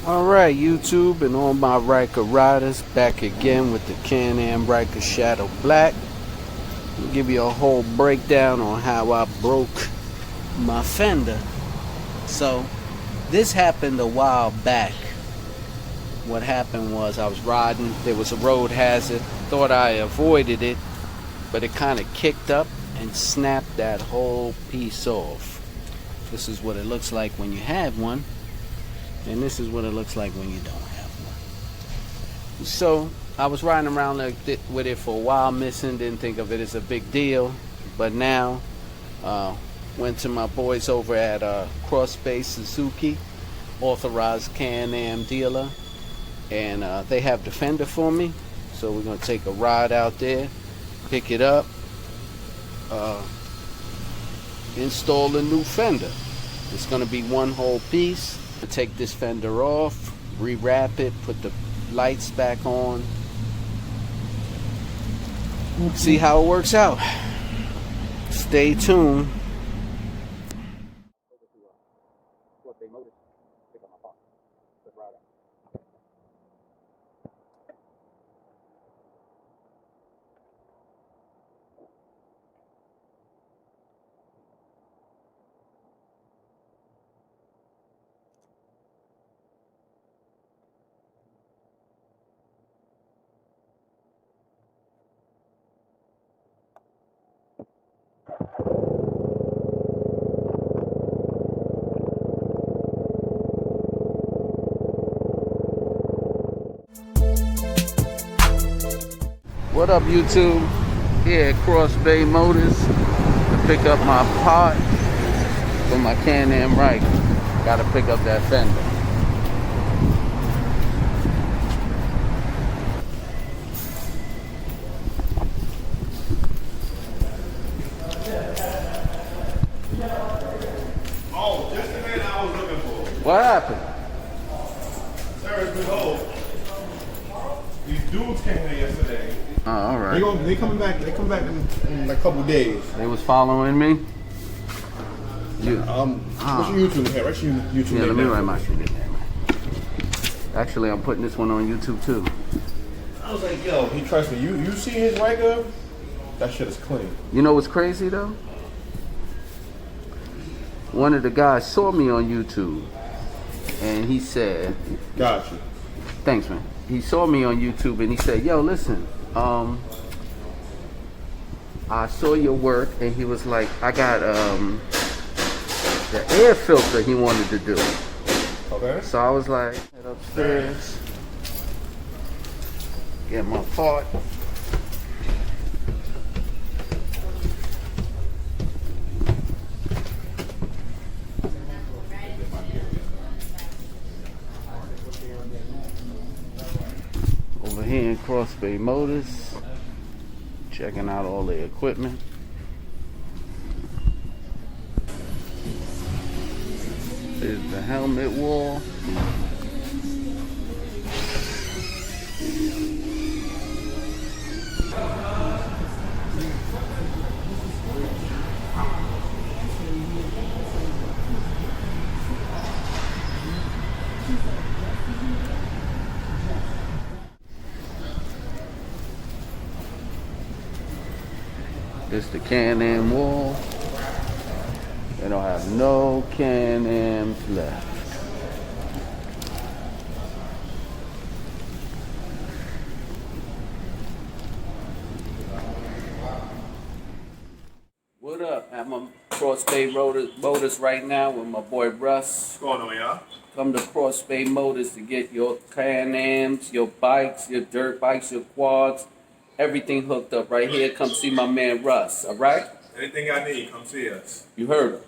Alright, YouTube and all my Ryker riders, back again with the Am Ryker Shadow Black. I'll give you a whole breakdown on how I broke my fender. So, this happened a while back. What happened was I was riding, there was a road hazard, thought I avoided it, but it kind of kicked up and snapped that whole piece off. This is what it looks like when you have one. And this is what it looks like when you don't have one. So I was riding around with it for a while, missing, didn't think of it as a big deal. But now, went to my boys over at Crossbay Suzuki, authorized Can-Am dealer. And they have the fender for me. So we're going to take a ride out there, pick it up, install a new fender. It's going to be one whole piece. Take this fender off, rewrap it, put the lights back on, see how it works out. Stay tuned. What up, YouTube? Here at Crossbay Motors to pick up my part for my Can-Am Ryker. Gotta pick up that fender. Oh, just the man I was looking for. What happened? Sir, it's been old. These dudes came here yesterday. Oh, all right. They coming back. They come back in like a couple days. They was following me. You. What's your YouTube here? What's your YouTube Yeah, name? let me write my shit in there, man. Actually, I'm putting this one on YouTube too. I was like, yo, he trusts me. You see his Ryker? That shit is clean. You know what's crazy though? One of the guys saw me on YouTube, and he said, Gotcha. "Thanks, man." He saw me on YouTube, and he said, "Yo, listen, I saw your work," and he was like, "I got the air filter he wanted to do." Okay. So I was like, head upstairs, get my part. Over here in Crossbay Motors, checking out all the equipment. There's the helmet wall. This the Can-Am wall. They don't have no Can-Ams left. What up? I'm on Crossbay Motors right now with my boy Russ. What's going on, y'all? Come to Crossbay Motors to get your Can-Ams, your bikes, your dirt bikes, your quads, everything hooked up right here. Come see my man Russ, all right? Anything I need, come see us. You heard him.